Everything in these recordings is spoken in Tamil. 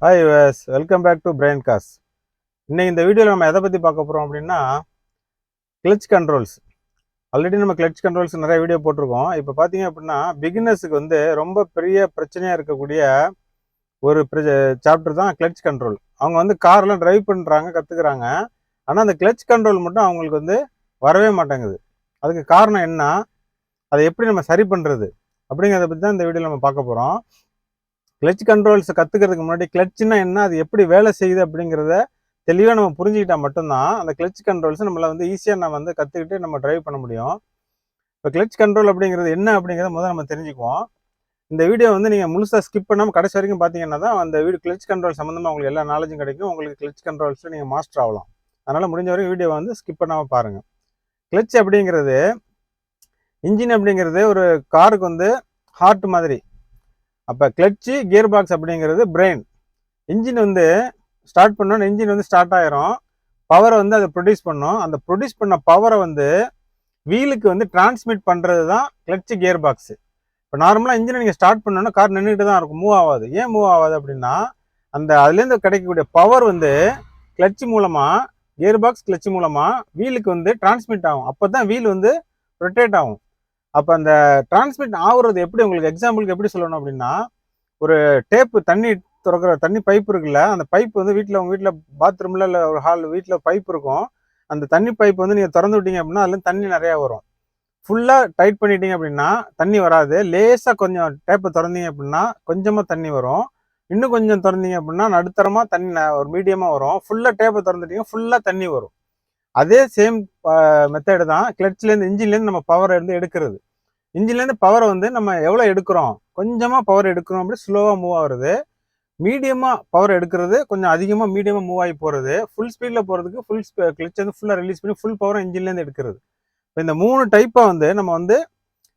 ஹாய் யூஎஸ், welcome back to Brain Gas. இன்னைக்கு இந்த வீடியோவில் நம்ம எதை பற்றி பார்க்க போகிறோம் அப்படின்னா கிளச் கண்ட்ரோல்ஸ். ஆல்ரெடி நம்ம கிளச் கண்ட்ரோல்ஸ் நிறைய வீடியோ போட்டிருக்கோம். இப்போ பார்த்தீங்க அப்படின்னா பிகினர்ஸுக்கு வந்து ரொம்ப பெரிய பிரச்சனையாக இருக்கக்கூடிய ஒரு சாப்டர் தான் கிளச் கண்ட்ரோல். அவங்க வந்து கார்லாம் டிரைவ் பண்ணுறாங்க, கற்றுக்குறாங்க. ஆனால் அந்த கிளச் கண்ட்ரோல் மட்டும் அவங்களுக்கு வந்து வரவே மாட்டேங்குது. அதுக்கு காரணம் என்ன, அதை எப்படி நம்ம சரி பண்ணுறது அப்படிங்கிறத பற்றி தான் இந்த வீடியோவில் நம்ம பார்க்க போகிறோம். கிளச் கண்ட்ரோல்ஸை கற்றுக்கிறதுக்கு முன்னாடி கிளச்சுன்னா என்ன, அது எப்படி வேலை செய்யுது அப்படிங்கிறத தெளிவாக நம்ம புரிஞ்சுக்கிட்டா மட்டும்தான் அந்த கிளச் கண்ட்ரோல்ஸ் நம்மளை வந்து ஈஸியாக நம்ம வந்து கற்றுக்கிட்டு நம்ம டிரைவ் பண்ண முடியும். இப்போ கிளச் கண்ட்ரோல் அப்படிங்கிறது என்ன அப்படிங்கிறத முதல்ல நம்ம தெரிஞ்சுக்குவோம். இந்த வீடியோ வந்து நீங்கள் முழுசாக ஸ்கிப் பண்ணாமல் கடைசி வரைக்கும் பார்த்தீங்கன்னா தான் அந்த வீடியோ கிளச் கண்ட்ரோல் சம்மந்தமாக உங்களுக்கு எல்லா நாலேஜும் கிடைக்கும். உங்களுக்கு கிளச் கண்ட்ரோல்ஸில் நீங்கள் மாஸ்டர் ஆகலாம். அதனால் முடிஞ்ச வரைக்கும் வீடியோ வந்து ஸ்கிப் பண்ணாமல் பாருங்கள். கிளச் அப்படிங்கிறது, இன்ஜின் அப்படிங்கிறது ஒரு காருக்கு வந்து ஹார்ட் மாதிரி. அப்போ கிளச்சு, கியர் பாக்ஸ் அப்படிங்கிறது பிரெயின். இன்ஜின் வந்து ஸ்டார்ட் பண்ணோன்னு இன்ஜின் வந்து ஸ்டார்ட் ஆயிரும், பவரை வந்து அதை ப்ரொடியூஸ் பண்ணும். அந்த ப்ரொடியூஸ் பண்ண பவரை வந்து வீலுக்கு வந்து டிரான்ஸ்மிட் பண்ணுறது தான் கிளச்சு, கியர் பாக்ஸு. இப்போ நார்மலாக இன்ஜினை நீங்கள் ஸ்டார்ட் பண்ணோன்னா கார் நின்றுட்டு தான் இருக்கும், மூவ் ஆகாது. ஏன் மூவ் ஆகாது அப்படின்னா அந்த அதுலேருந்து கிடைக்கக்கூடிய பவர் வந்து கிளச்சு மூலமாக, கியர் பாக்ஸ் கிளச்சு மூலமாக வீலுக்கு வந்து டிரான்ஸ்மிட் ஆகும். அப்போ தான் வீல் வந்து ரொட்டேட் ஆகும். அப்போ அந்த டிரான்ஸ்மிட் ஆகுறது எப்படி, உங்களுக்கு எக்ஸாம்பிளுக்கு எப்படி சொல்லணும் அப்படின்னா, ஒரு டேப்பு தண்ணி திறக்கிற தண்ணி பைப் இருக்குல்ல, அந்த பைப் வந்து உங்கள் வீட்டில் பாத்ரூமில் இல்லை ஒரு ஹால் வீட்டில் பைப் இருக்கும். அந்த தண்ணி பைப் வந்து நீங்கள் திறந்து விட்டீங்க அப்படின்னா அதுலேருந்து தண்ணி நிறையா வரும். ஃபுல்லாக டைட் பண்ணிட்டீங்க அப்படின்னா தண்ணி வராது. லேசாக கொஞ்சம் டேப்பை திறந்தீங்க அப்படின்னா கொஞ்சமாக தண்ணி வரும். இன்னும் கொஞ்சம் திறந்தீங்க அப்படின்னா நடுத்தரமாக தண்ணி ஒரு மீடியமாக வரும். ஃபுல்லாக டேப்பை திறந்துட்டீங்க ஃபுல்லாக தண்ணி வரும். அதே சேம் மெத்தடு தான் கிளட்ச்லேருந்து, இன்ஜின்லேருந்து நம்ம பவரை வந்து எடுக்கிறது. இன்ஜின்லேருந்து பவரை வந்து நம்ம எவ்வளோ எடுக்கிறோம், கொஞ்சமாக பவர் எடுக்கிறோம், அப்படி ஸ்லோவாக மூவ் ஆகுறது. மீடியமாக பவர் எடுக்கிறது, கொஞ்சம் அதிகமாக மீடியமாக மூவ் ஆகி போகிறது. ஃபுல் ஸ்பீடில் போகிறதுக்கு கிளச் வந்து ஃபுல்லாக ரிலீஸ் பண்ணி ஃபுல் பவரை இன்ஜின்லேருந்து எடுக்கிறது. இப்போ இந்த 3 டைப்பாக வந்து நம்ம வந்து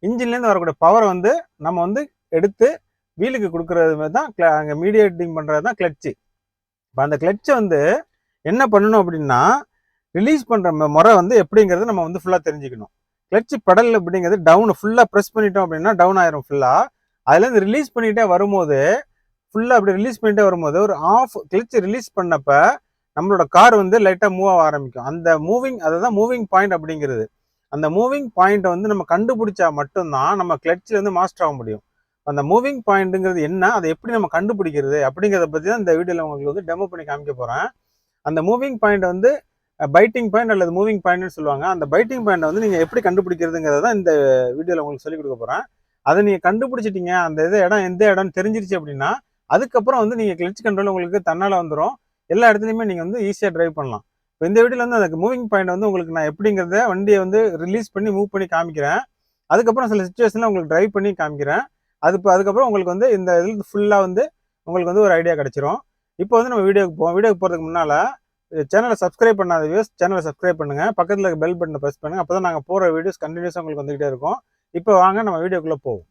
இன்ஜின்லேருந்து வரக்கூடிய பவரை வந்து நம்ம வந்து எடுத்து வீலுக்கு கொடுக்குறது தான் அங்கே மீடியேட்டிங் பண்ணுறது தான் கிளச்சு. இப்போ அந்த கிளச்சை வந்து என்ன பண்ணணும் அப்படின்னா, ரிலீஸ் பண்ணுற முறை வந்து எப்படிங்கிறது நம்ம வந்து ஃபுல்லாக தெரிஞ்சுக்கணும். கிளச் பெடல் அப்படிங்கிறது டவுன் ஃபுல்லாக ப்ரெஸ் பண்ணிட்டோம் அப்படின்னா டவுன் ஆயிரும் ஃபுல்லாக. அதுலேருந்து ரிலீஸ் பண்ணிகிட்டே வரும்போது ஃபுல்லாக அப்படி ரிலீஸ் பண்ணிகிட்டே வரும்போது ஒரு ஆஃப் கிளச் ரிலீஸ் பண்ணப்ப நம்மளோட கார் வந்து லைட்டாக மூவ் ஆக ஆரம்பிக்கும். அந்த மூவிங், அதுதான் மூவிங் பாயிண்ட் அப்படிங்கிறது. அந்த மூவிங் பாயிண்ட்டை வந்து நம்ம கண்டுபிடிச்சா மட்டும்தான் நம்ம கிளச்சில் வந்து மாஸ்டர் ஆக முடியும். அந்த மூவிங் பாயிண்ட்டுங்கிறது என்ன, அதை எப்படி நம்ம கண்டுபிடிக்கிறது அப்படிங்கிறத பற்றி தான் இந்த வீடியோவில் உங்களுக்கு வந்து டெமோ பண்ணி காமிக்க போகிறேன். அந்த மூவிங் பாயிண்ட் வந்து பைட்டிங் பாயிண்ட் அல்லது மூவிங் பாயிண்ட்னு சொல்லுவாங்க. அந்த பைட்டிங் பாயிண்ட் வந்து நீங்கள் எப்படி கண்டுபிடிக்கிறதுங்கிறத தான் இந்த வீடியோவில் உங்களுக்கு சொல்லிக் கொடுக்க போகிறேன். அதை நீங்கள் கண்டுபிடிச்சிட்டீங்க, அந்த இடம் எந்த இடம்னு தெரிஞ்சிருச்சு அப்படின்னா அதுக்கப்புறம் வந்து நீங்கள் கிளச் கண்ட்ரோல் உங்களுக்கு தன்னால் வந்துடும். எல்லா இடத்துலையுமே நீங்கள் வந்து ஈஸியாக டிரைவ் பண்ணலாம். இப்போ இந்த வீடியோவில் வந்து அந்த மூவிங் பாயிண்ட் வந்து உங்களுக்கு நான் எப்படிங்கிறத வண்டியை வந்து ரிலீஸ் பண்ணி மூவ் பண்ணி காமிக்கிறேன். அதுக்கப்புறம் சில சுச்சுவேஷனில் உங்களுக்கு டிரைவ் பண்ணி காமிக்கிறேன். அதுக்கப்புறம் உங்களுக்கு வந்து இந்த இதில் ஃபுல்லாக வந்து உங்களுக்கு வந்து ஒரு ஐடியா கிடச்சிரும். இப்போ வந்து நம்ம வீடியோக்கு போகிறதுக்கு முன்னால் சேனலை சப்ஸ்கிரைப் பண்ணாத வியூஸ் சேனலை சப்ஸ்கிரைப் பண்ணுங்கள், பக்கத்தில் இருக்க பெல் பட்டனை ப்ரெஸ் பண்ணுங்கள். அப்போ தான் நாங்கள் போகிற வீடியோஸ் கண்டினியூஸாக உங்களுக்கு வந்துகிட்டே இருக்கும். இப்போ வாங்க நம்ம வீடியோக்குள்ளே போவோம்.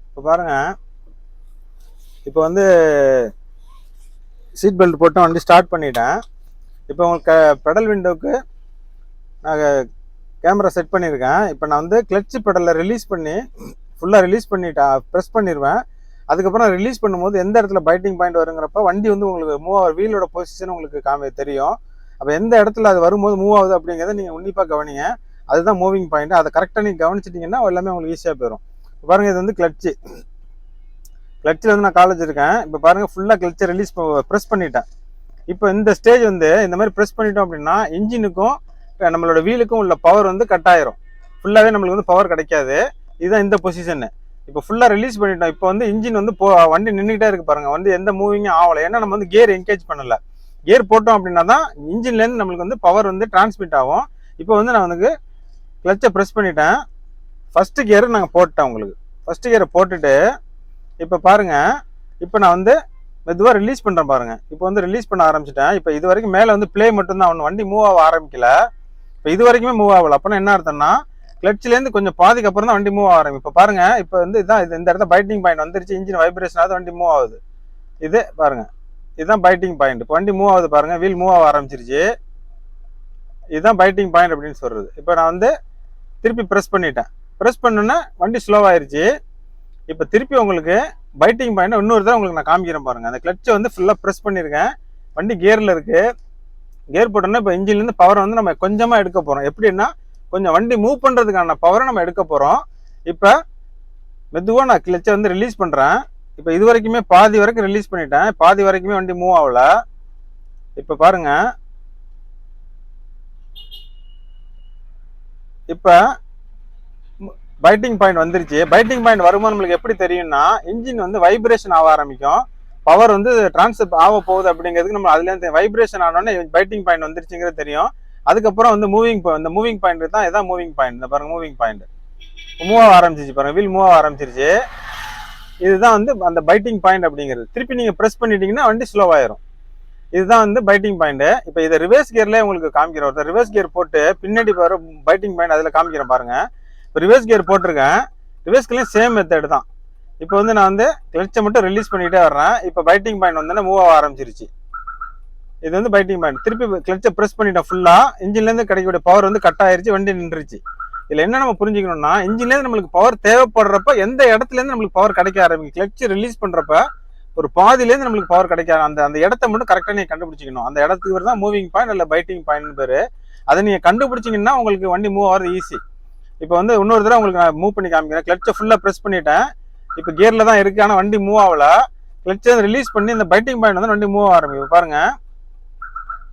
இப்போ பாருங்கள், இப்போ வந்து சீட் பெல்ட் போட்டு வண்டி ஸ்டார்ட் பண்ணிட்டேன். இப்போ உங்களுக்கு பெடல் விண்டோவுக்கு நான் கேமரா செட் பண்ணியிருக்கேன். இப்போ நான் வந்து கிளச் பெடலில் ரிலீஸ் பண்ணி ஃபுல்லாக ரிலீஸ் பண்ணிட்டேன், ப்ரெஸ் பண்ணிடுவேன். அதுக்கப்புறம் ரிலீஸ் பண்ணும்போது எந்த இடத்துல பைட்டிங் பாயிண்ட் வருங்கிறப்ப வண்டி வந்து உங்களுக்கு மூவ் ஆகிற வீலோட பொசிஷன் உங்களுக்கு தெரியும். அப்போ எந்த இடத்துல அது வரும்போது மூவ் ஆகுது அப்படிங்கிறத நீங்கள் உன்னிப்பாக கவனிங்க. அதுதான் மூவிங் பாயிண்ட். அதை கரெக்டாக நீங்கள் கவனிச்சிட்டிங்கன்னா எல்லாமே உங்களுக்கு ஈஸியாக போயிடும். பாருங்கள், இது வந்து கிளச்சு. கிளச்சில் வந்து நான் காலேஜ் இருக்கேன். இப்போ பாருங்கள், ஃபுல்லாக கிளச்சை ரிலீஸ் ப்ரெஸ் பண்ணிட்டேன். இப்போ இந்த ஸ்டேஜ் வந்து இந்த மாதிரி ப்ரெஸ் பண்ணிட்டோம் அப்படின்னா இன்ஜினுக்கும் நம்மளோட வீலுக்கும் உள்ள பவர் வந்து கட் ஆயிரும். ஃபுல்லாகவே நம்மளுக்கு வந்து பவர் கிடைக்காது. இதுதான் இந்த பொசிஷனு. இப்போ ஃபுல்லாக ரிலீஸ் பண்ணிட்டோம். இப்போ வந்து இன்ஜின் வந்து வண்டி நின்றுக்கிட்டே இருக்கு பாருங்கள், வந்து எந்த மூவிங்கும் ஆகலை. ஏன்னா நம்ம வந்து கியர் என்கேஜ் பண்ணலை. கியர் போட்டோம் அப்படின்னா தான் இன்ஜின்லேருந்து நம்மளுக்கு வந்து பவர் வந்து டிரான்ஸ்மிட் ஆகும். இப்போ வந்து நான் வந்து கிளச்சை ப்ரெஸ் பண்ணிட்டேன். ஃபஸ்ட்டு கியர் நாங்கள் போட்டேன். உங்களுக்கு ஃபஸ்ட்டு கியரை போட்டுட்டு இப்போ பாருங்கள், இப்போ நான் வந்து மெதுவாக ரிலீஸ் பண்ணுறேன் பாருங்கள். இப்போ வந்து ரிலீஸ் பண்ண ஆரம்பிச்சிட்டேன். இப்போ இது வரைக்கும் மேலே வந்து ப்ளே மட்டும்தான், வண்டி மூவ் ஆக ஆரம்பிக்கல. இப்போ இது வரைக்குமே மூவ் ஆகலை. அப்போனா என்ன அர்த்தம்னா கிளட்ச்லேருந்து கொஞ்சம் பாதிக்கு அப்புறம் தான் வண்டி மூவ் ஆரம்பிக்கும். இப்போ பாருங்கள், இப்போ வந்து இதான் இந்த இடத்துல பைட்டிங் பாயிண்ட் வந்துருச்சு. இன்ஜின் வைப்ரேஷன் ஆகுது, வண்டி மூவ் ஆகுது. இது பாருங்கள், இதுதான் பைட்டிங் பாயிண்ட். இப்போ வண்டி மூவ் ஆகுது பாருங்க, வீல் மூவ் ஆக ஆரம்பிச்சிருச்சு. இதுதான் பைட்டிங் பாயிண்ட் அப்படின்னு சொல்றது. இப்போ நான் வந்து திருப்பி ப்ரெஸ் பண்ணிட்டேன். ப்ரெஸ் பண்ணோன்னா வண்டி ஸ்லோவாயிருச்சு. இப்போ திருப்பி உங்களுக்கு பைட்டிங் பாயிண்ட் இன்னொரு தடவை உங்களுக்கு நான் காமிக்கிறேன் பாருங்க. அந்த கிளச்சை வந்து ஃபுல்லாக ப்ரெஸ் பண்ணியிருக்கேன். வண்டி கியரில் இருக்கு. கியர் போட்டோன்னா இப்போ இன்ஜின்லேருந்து பவரை வந்து நம்ம கொஞ்சமாக எடுக்க போகிறோம். எப்படின்னா கொஞ்சம் வண்டி மூவ் பண்ணுறதுக்கான பவரை நம்ம எடுக்க போகிறோம். இப்போ மெதுவாக நான் கிளச்சை வந்து ரிலீஸ் பண்ணுறேன். இப்போ இது வரைக்குமே பாதி வரைக்கும் ரிலீஸ் பண்ணிட்டேன். பாதி வரைக்குமே வண்டி மூவ் ஆகல. இப்போ பாருங்க, இப்போ பைட்டிங் பாயிண்ட் வந்துருச்சு. பைட்டிங் பாயிண்ட் வரும்போது நம்மளுக்கு எப்படி தெரியும்னா இன்ஜின் வந்து வைப்ரேஷன் ஆக ஆரம்பிக்கும். பவர் வந்து டிரான்ஸ்ஃபர் ஆக போகுது அப்படிங்கிறதுக்கு நம்ம அதுலேருந்து வைப்ரேஷன் ஆனோடனே பைட்டிங் பாயிண்ட் வந்துருச்சுங்கிறது தெரியும். அதுக்கப்புறம் வந்து இந்த மூவிங் பாயிண்ட் தான் இதான் மூவிங் பாயிண்ட். இந்த பாருங்க மூவிங் பாயிண்ட் மூவ் ஆக ஆரம்பிச்சிச்சு பாருங்க, வீல் மூவ் ஆக ஆரம்பிச்சிருச்சு. இதுதான் வந்து அந்த பைட்டிங் பாயிண்ட் அப்படிங்கிறது. திருப்பி நீங்க ப்ரெஸ் பண்ணிட்டீங்கன்னா வண்டி ஸ்லோவாயிரும். இதுதான் வந்து பைட்டிங் பாயிண்ட். இப்போ இதை ரிவர்ஸ் கியர்லேயே உங்களுக்கு காமிக்கிறோம். ரிவர்ஸ் கியர் போட்டு பின்னாடி வர பைட்டிங் பாயிண்ட் அதில் காமிக்கிறேன் பாருங்க. இப்போ ரிவர்ஸ் கியர் போட்டிருக்கேன். ரிவர்ஸ் கியர்லேயும் சேம் மெத்தட் தான். இப்போ வந்து நான் வந்து கிளச்சை மட்டும் ரிலீஸ் பண்ணிட்டே வர்றேன். இப்போ பைட்டிங் பாயிண்ட் வந்து மூவ் ஆக ஆரம்பிச்சிருச்சு. இது வந்து பைட்டிங் பாயிண்ட். திருப்பி கிளச்சை ப்ரெஸ் பண்ணிட்டேன் ஃபுல்லா. இன்ஜின்லேருந்து கிடைக்கக்கூடிய பவர் வந்து கட் ஆயிருச்சு, வண்டி நின்றுச்சு. இதுல என்ன நம்ம புரிஞ்சுக்கணும்னா இன்ஜின்லேருந்து நம்மளுக்கு பவர் தேவைப்படுறப்ப எந்த இடத்துலேருந்து நம்மளுக்கு பவர் கிடைக்க ஆரம்பிக்கும். கிளச் ரிலீஸ் பண்றப்ப ஒரு பாதிலேருந்து நம்மளுக்கு பவர் கிடைக்க அந்த இடத்த மட்டும் கரெக்டாக நீங்க கண்டுபிடிச்சிக்கணும். அந்த இடத்துக்கு தான் மூவிங் பாயிண்ட் இல்லை பைட்டிங் பாயிண்ட் பேரு. அதை நீங்க கண்டுபிடிச்சிங்கன்னா உங்களுக்கு வண்டி மூவ் ஆகிறது ஈஸி. இப்போ வந்து இன்னொரு தடவை உங்களுக்கு நான் மூவ் பண்ணி காமிக்கிறேன். கிளச்சை ஃபுல்லாக ப்ரெஸ் பண்ணிட்டேன். இப்போ கியர்ல தான் இருக்கு, ஆனால் வண்டி மூவ் ஆகல. கிளச்சை ரிலீஸ் பண்ணி இந்த பைட்டிங் பாயிண்ட் வந்து வண்டி மூவ் ஆக ஆரம்பிக்கும் பாருங்க.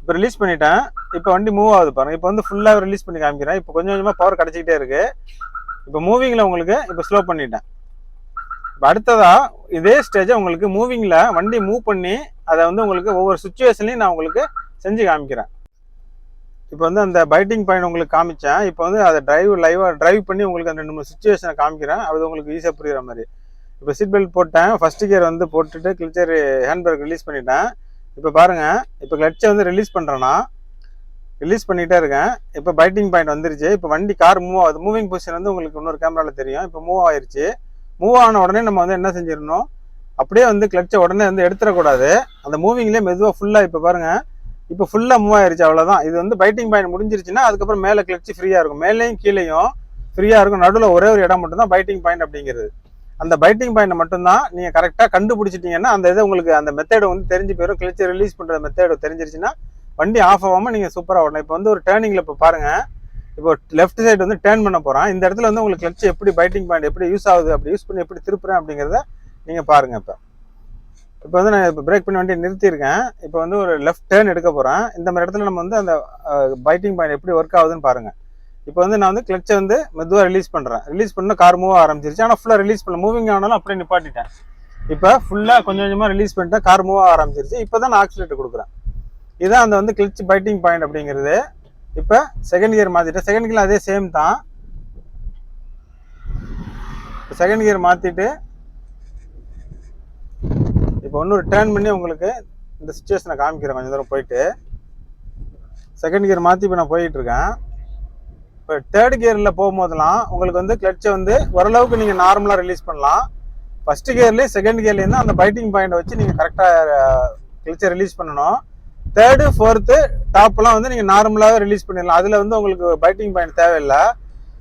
இப்போ ரிலீஸ் பண்ணிட்டேன். இப்போ வண்டி மூவ் ஆகுது பாருங்க. இப்போ வந்து ஃபுல்லாக ரிலீஸ் பண்ணி காமிக்கிறேன். இப்போ கொஞ்சம் கொஞ்சமாக பவர் கிடைச்சிக்கிட்டே இருக்கு. இப்போ மூவிங்கில் உங்களுக்கு இப்போ ஸ்லோ பண்ணிட்டேன். இப்போ அடுத்ததா இதே ஸ்டேஜை உங்களுக்கு மூவிங்கில் வண்டி மூவ் பண்ணி அதை வந்து உங்களுக்கு ஒவ்வொரு சுச்சுவேஷன்லையும் நான் உங்களுக்கு செஞ்சு காமிக்கிறேன். இப்போ வந்து அந்த பைட்டிங் பாயிண்ட் உங்களுக்கு காமிச்சேன். இப்போ வந்து அதை டிரைவ் பண்ணி உங்களுக்கு அந்த 2 சுச்சுவேஷனை காமிக்கிறேன். அது உங்களுக்கு ஈஸியாக புரியுற மாதிரி. இப்போ சீட் பெல்ட் போட்டேன். ஃபர்ஸ்ட் கியர் வந்து போட்டுட்டு கிளச்சர் ஹேண்ட் பிரேக் ரிலீஸ் பண்ணிட்டேன். இப்போ பாருங்க, இப்போ கிளச்சை வந்து ரிலீஸ் பண்ணுறேன்னா ரிலீஸ் பண்ணிகிட்டே இருக்கேன். இப்போ பைட்டிங் பாயிண்ட் வந்துருச்சு. இப்போ வண்டி கார் மூவ் ஆகுது. மூவிங் பொசிஷன் வந்து உங்களுக்கு இன்னொரு கேமராவில் தெரியும். இப்போ மூவ் ஆயிடுச்சு. மூவ் ஆன உடனே நம்ம வந்து என்ன செஞ்சிடணும், அப்படியே வந்து கிளச்சை உடனே வந்து எடுத்துடக்கூடாது. அந்த மூவிங்லேயே மெதுவாக ஃபுல்லாக இப்போ பாருங்க, இப்போ ஃபுல்லாக மூவ் ஆயிடுச்சு. அவ்வளோதான். இது வந்து பைட்டிங் பாயிண்ட் முடிஞ்சிருச்சுன்னா அதுக்கப்புறம் மேலே கிளச்சு ஃப்ரீயாக இருக்கும். மேலேயும் கீழேயும் ஃப்ரீயாக இருக்கும். நடுவில் ஒரே ஒரு இடம் மட்டும் தான் பைட்டிங் பாயிண்ட் அப்படிங்கிறது. அந்த பைட்டிங் பாயிண்ட் மட்டும்தான் நீங்கள் கரெக்டாக கண்டுபிடிச்சிட்டிங்கன்னா அந்த இதை உங்களுக்கு அந்த மெத்தேடு வந்து தெரிஞ்சு போயிடும். கிளச்சை ரிலீஸ் பண்ணுற மெத்தேடு தெரிஞ்சிருச்சுன்னா வண்டி ஆஃப் ஆகாமல் நீங்கள் சூப்பராக ஓடணும். இப்போ வந்து ஒரு டேர்னிங்கில் இப்போ பாருங்கள், இப்போ லெஃப்ட் சைடு வந்து டேர்ன் பண்ண போகிறேன். இந்த இடத்துல வந்து உங்களுக்கு கிளச் எப்படி பைட்டிங் பாயிண்ட் எப்படி யூஸ் ஆகுது, அப்படி யூஸ் பண்ணி எப்படி திருப்புறேன் அப்படிங்கிறத நீங்கள் பாருங்கள். இப்போ வந்து நான் இப்போ பிரேக் பண்ணி வண்டி நிறுத்தியிருக்கேன். இப்போ வந்து ஒரு லெஃப்ட் டேர்ன் எடுக்க போகிறேன். இந்த மாதிரி இடத்துல நம்ம வந்து அந்த பைட்டிங் பாயிண்ட் எப்படி ஒர்க் ஆகுதுன்னு பாருங்கள். இப்போ வந்து நான் வந்து கிளச்சை வந்து மெதுவாக ரிலீஸ் பண்ணுறேன். ரிலீஸ் பண்ண கார் மூவ் ஆரம்பிச்சிருச்சு. ஆனால் ஃபுல்லாக ரிலீஸ் பண்ணல, மூவிங் ஆனாலும் அப்படியே நிப்பாட்டிட்டேன். இப்போ ஃபுல்லாக கொஞ்சம் கொஞ்சமாக ரிலீஸ் பண்ணிட்டேன். கார் மூவ் ஆரம்பிச்சிருச்சு. இப்போ தான் நான் ஆக்சிலேட்டர் கொடுக்குறேன். இதுதான் அந்த வந்து கிளச் பைட்டிங் பாயிண்ட் அப்படிங்கிறது. இப்போ செகண்ட் கியர் மாற்றிட்டேன். செகண்ட் கியர் அதே சேம் தான். செகண்ட் கியர் மாற்றிட்டு இப்போ இன்னொரு டேர்ன் பண்ணி உங்களுக்கு இந்த சுச்சுவேஷனை காமிக்கிறேன். கொஞ்சம் தூரம் போயிட்டு செகண்ட் கியர் மாற்றி இப்போ நான் போயிட்டு இருக்கேன். இப்போ தேர்ட் கியரில் போகும்போதெல்லாம் உங்களுக்கு வந்து கிளச்சை வந்து ஓரளவுக்கு நீங்கள் நார்மலாக ரிலீஸ் பண்ணலாம். ஃபர்ஸ்ட் கியர்லேயும் செகண்ட் கியர்லேயும் தான் அந்த பைட்டிங் பாயிண்டை வச்சு நீங்கள் கரெக்டாக கிளச்சை ரிலீஸ் பண்ணணும். தேர்டு ஃபோர்த்து டாப்லாம் வந்து நீங்கள் நார்மலாகவே ரிலீஸ் பண்ணிடலாம். அதில் வந்து உங்களுக்கு பைட்டிங் பாயிண்ட் தேவையில்லை.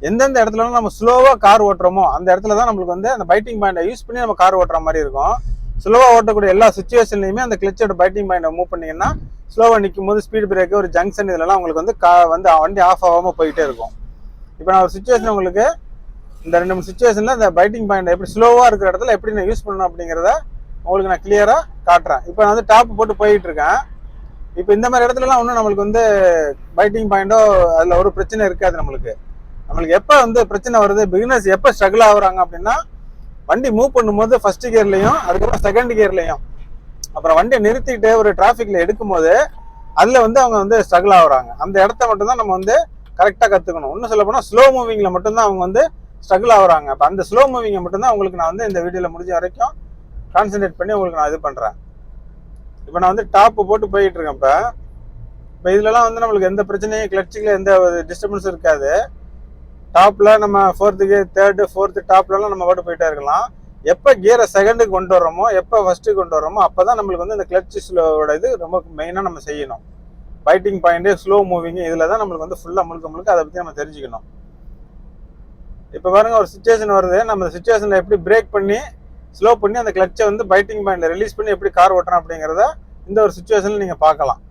எந்தெந்த இடத்துலலாம் நம்ம ஸ்லோவாக கார் ஓட்டுறோமோ அந்த இடத்துல தான் நம்மளுக்கு வந்து அந்த பைட்டிங் பாயிண்டை யூஸ் பண்ணி நம்ம கார் ஓட்டுற மாதிரி இருக்கும். ஸ்லோவாக ஓட்டக்கூடிய எல்லா சுச்சுவேஷன்லையுமே அந்த கிளச்சோட பைட்டிங் பாயிண்டை மூவ் பண்ணிங்கன்னா ஸ்லோவாக நிற்கும் போது ஸ்பீட் பிரேக்கு ஒரு ஜங்ஷன் இதெல்லாம் உங்களுக்கு வந்து வண்டி ஆஃப் ஆகாமல் போயிட்டே இருக்கும். இப்போ நான் ஒரு சுச்சுவேஷன் உங்களுக்கு இந்த 2-3 சுச்சுவேஷனில் இந்த பைட்டிங் பாயிண்ட் எப்படி ஸ்லோவாக இருக்கிற இடத்துல எப்படி நான் யூஸ் பண்ணணும் அப்படிங்கிறத உங்களுக்கு நான் கிளியராக காட்டுறேன். இப்போ நான் வந்து டாப் போட்டு போயிட்டு இருக்கேன். இப்போ இந்த மாதிரி இடத்துலலாம் ஒன்றும் நம்மளுக்கு வந்து பைட்டிங் பாயிண்டோ அதில் ஒரு பிரச்சனை இருக்காது. நம்மளுக்கு எப்போ வந்து பிரச்சனை வருது, பிகினர்ஸ் எப்போ ஸ்ட்ரகிள் ஆகுறாங்க அப்படின்னா வண்டி மூவ் பண்ணும்போது ஃபர்ஸ்ட் கியர்லையும் அதுக்கப்புறம் செகண்ட் கியர்லையும் அப்புறம் வண்டியை நிறுத்திட்டு ஒரு டிராஃபிக்ல எடுக்கும் போது அதில் வந்து அவங்க வந்து ஸ்ட்ரகிள் ஆகுறாங்க. அந்த இடத்த மட்டும்தான் நம்ம வந்து கரெக்டாக கற்றுக்கணும். இன்னும் சொல்ல போனால் ஸ்லோ மூவிங்கில் மட்டும்தான் அவங்க வந்து ஸ்ட்ரகிள் ஆகுறாங்க. அப்போ அந்த ஸ்லோ மூவிங்கை மட்டும்தான் உங்களுக்கு நான் வந்து இந்த வீடியோவில் முடிஞ்ச வரைக்கும் கான்சன்ட்ரேட் பண்ணி உங்களுக்கு நான் இது பண்ணுறேன். இப்போ நான் வந்து டாப்பு போட்டு போயிட்டு இருக்கேன். இப்போ இதுலலாம் வந்து நம்மளுக்கு எந்த பிரச்சனையும் கிளட்சிக்கில் எந்த டிஸ்டர்பன்ஸும் இருக்காது. டாப்பில் நம்ம 4th கியர் 3rd 4th டாப்லலாம் நம்ம போட்டு போயிட்டே இருக்கலாம். எப்போ கியரை செகண்டுக்கு கொண்டு வரோமோ, எப்போ ஃபர்ஸ்ட்டுக்கு கொண்டு வரோமோ, அப்போ தான் நம்மளுக்கு வந்து இந்த கிளட்ச் ஸ்லோவோட இது ரொம்ப மெயினாக நம்ம செய்யணும். பைட்டிங் பாயிண்ட்டு, ஸ்லோ மூவிங் இதில் தான் நம்மளுக்கு வந்து ஃபுல்லாக முழுக்க அதை பற்றி நம்ம தெரிஞ்சுக்கணும். இப்போ பாருங்க, ஒரு சுச்சுவேஷன் வருது. நம்ம அந்த சுச்சுவேஷனில் எப்படி பிரேக் பண்ணி ஸ்லோ பண்ணி அந்த கிளட்சை வந்து பைட்டிங் பாயிண்ட்ல ரிலீஸ் பண்ணி எப்படி கார் ஓட்டுறோம் அப்படிங்கிறத இந்த ஒரு சுச்சுவேஷனில் நீங்கள் பார்க்கலாம்.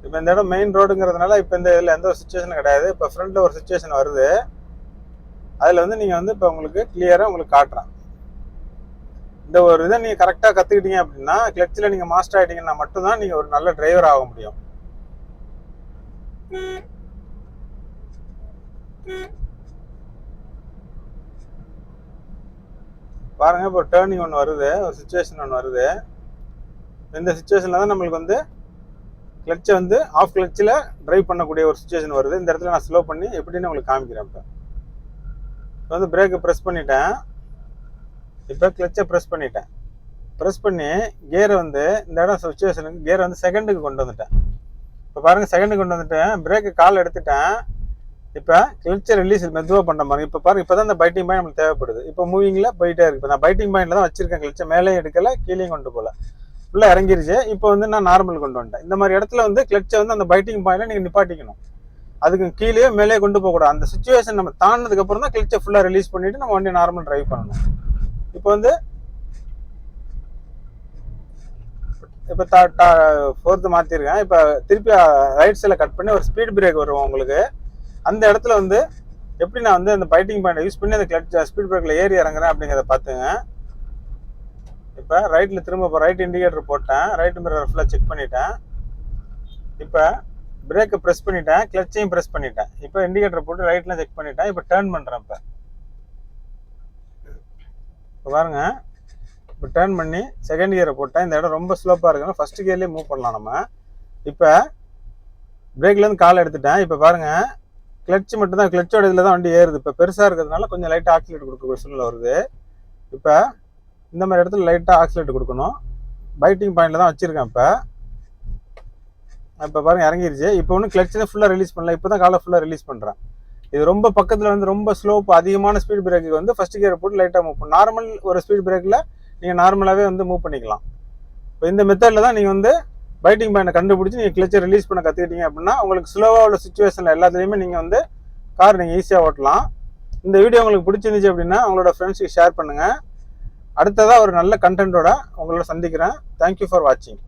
இப்போ இந்த இடம் மெயின் ரோடுங்கிறதுனால இப்போ இந்த இதில் எந்த ஒரு சுச்சுவேஷனும் கிடையாது. இப்போ ஃப்ரண்ட்டில் ஒரு சுச்சுவேஷன் வருது. அதில் வந்து நீங்கள் வந்து இப்போ உங்களுக்கு கிளியராக உங்களுக்கு காட்டுறேன். இந்த ஒரு இதை நீங்கள் கரெக்டாக கற்றுக்கிட்டீங்க அப்படின்னா, கிளட்சில் நீங்கள் மாஸ்டர் ஆகிட்டீங்கன்னா மட்டும்தான் நீங்கள் ஒரு நல்ல டிரைவர் ஆக முடியும். பாருங்க, இப்போ டேர்னிங் ஒன்று வருது, ஒரு சுச்சுவேஷன் ஒன்று வருது. இந்த சுச்சுவேஷனில் தான் நம்மளுக்கு வந்து கிளட்சை வந்து ஆஃப் கிளட்சில் ட்ரைவ் பண்ணக்கூடிய ஒரு சுச்சுவேஷன் வருது. இந்த இடத்துல நான் ஸ்லோ பண்ணி எப்படின்னு உங்களுக்கு காமிக்கிறேன். இப்போ வந்து பிரேக்கை ப்ரெஸ் பண்ணிட்டேன். இப்போ கிளட்சை ப்ரெஸ் பண்ணிட்டேன். ப்ரெஸ் பண்ணி கியரை வந்து இந்த இடம் சுச்சுவேஷனுக்கு கியரை வந்து செகண்டுக்கு கொண்டு வந்துட்டேன். இப்போ பாருங்கள், செகண்டுக்கு கொண்டு வந்துட்டேன். பிரேக்கு கால் எடுத்துட்டேன். இப்போ கிளட்சை ரிலீஸ் மெதுவாக பண்ணுற மாதிரி. இப்போ பாருங்கள், இப்போ தான் இந்த பைட்டிங் பாயிண்ட் நம்மளுக்கு தேவைப்படுது. இப்போ மூவிங்கில் போயிட்டே இருக்குது. இப்போ நான் பைட்டிங் பாயிண்டில் தான் வச்சிருக்கேன். கிளட்சை மேலேயும் எடுக்கலை, கீழேயும் கொண்டு போகல, ஃபுல்லாக இறங்கிருச்சு. இப்போ வந்து நான் நார்மல் கொண்டு வந்துட்டேன். இந்த மாதிரி இடத்துல வந்து கிளட்சை வந்து அந்த பைட்டிங் பாயிண்டில் நீங்கள் நிப்பாட்டிக்கணும். அதுக்கு கீழே மேலே கொண்டு போகக்கூடாது. அந்த சுச்சுவேஷன் நம்ம தாண்டினதுக்கப்புறம் தான் கிளட்சை ஃபுல்லாக ரிலீஸ் பண்ணிவிட்டு நம்ம வண்டி நார்மல் ட்ரைவ் பண்ணணும். இப்போ வந்து இப்போ ஃபோர்த்து மாற்றிருக்கேன். இப்போ திருப்பி ரைட் சைடில் கட் பண்ணி ஒரு ஸ்பீட் பிரேக் வரும் உங்களுக்கு. அந்த இடத்துல வந்து எப்படி நான் வந்து அந்த பைட்டிங் பாயிண்டை யூஸ் பண்ணி அந்த கிளட்ச் ஸ்பீட் பிரேக்கில் ஏறி இறங்குறேன் அப்படிங்கிறத பார்த்துங்க. இப்போ ரைட்டில் திரும்ப இப்போ ரைட் இண்டிகேட்டர் போட்டேன். ரைட் மிரர் ஃபுல்லாக செக் பண்ணிட்டேன். இப்போ பிரேக்கை ப்ரெஸ் பண்ணிட்டேன், கிளட்சையும் ப்ரெஸ் பண்ணிட்டேன். இப்போ இண்டிகேட்டர் போட்டு ரைட்லாம் செக் பண்ணிட்டேன். இப்போ டேர்ன் பண்ணுறேன். இப்போ பாருங்க, இப்போ டேர்ன் பண்ணி செகண்ட் கியரை போட்டேன். இந்த இடம் ரொம்ப ஸ்லோப்பாக இருக்குன்னா ஃபர்ஸ்ட் கியர்லேயே மூவ் பண்ணலாம் நம்ம. இப்போ பிரேக்லேருந்து கால் எடுத்துட்டேன். இப்போ பாருங்கள், கிளட்ச் மட்டும் தான், கிளட்சோட இதில் தான் வண்டி ஏறுது. இப்போ பெருசாக இருக்கிறதுனால கொஞ்சம் லைட்டாக ஆக்சிலேட் கொடுக்க சூழ்நிலை வருது. இப்போ இந்த மாதிரி இடத்துல லைட்டாக ஆக்சிலேட் கொடுக்கணும். பைட்டிங் பாயிண்டில் தான் வச்சுருக்கேன். இப்போ பாருங்கள், இறங்கிருச்சு. இப்போ ஒன்றும் கிளட்ச் ஃபுல்லாக ரிலீஸ் பண்ணல. இப்போ தான் காலை ஃபுல்லாக ரிலீஸ் பண்ணுறேன். இது ரொம்ப பக்கத்தில் வந்து ரொம்ப ஸ்லோப் அதிகமான ஸ்பீட் பிரேக்கு வந்து ஃபர்ஸ்ட் கியரை போட்டு லைட்டாக மூவ் பண்ணும். நார்மல் ஒரு ஸ்பீட் பிரேக்கில் நீங்கள் நார்மலாகவே வந்து மூவ் பண்ணிக்கலாம். இப்போ இந்த மெத்தடில் தான் நீங்கள் வந்து பைட்டிங் பாயிண்டை கண்டுபிடிச்சி நீங்கள் கிளட்சை ரிலீஸ் பண்ண கற்றுக்கிட்டீங்க அப்படின்னா உங்களுக்கு ஸ்லோவாக உள்ள சுச்சுவேஷனில் எல்லாத்துலேயுமே நீங்கள் வந்து கார் நீங்கள் ஈஸியாக ஓட்டலாம். இந்த வீடியோ உங்களுக்கு பிடிச்சிருந்துச்சு அப்படின்னா உங்களோட ஃப்ரெண்ட்ஸுக்கு ஷேர் பண்ணுங்கள். அடுத்ததாக ஒரு நல்ல கண்டென்ட்டோட உங்களோட சந்திக்கிறேன். தேங்க்யூ ஃபார் வாட்சிங்.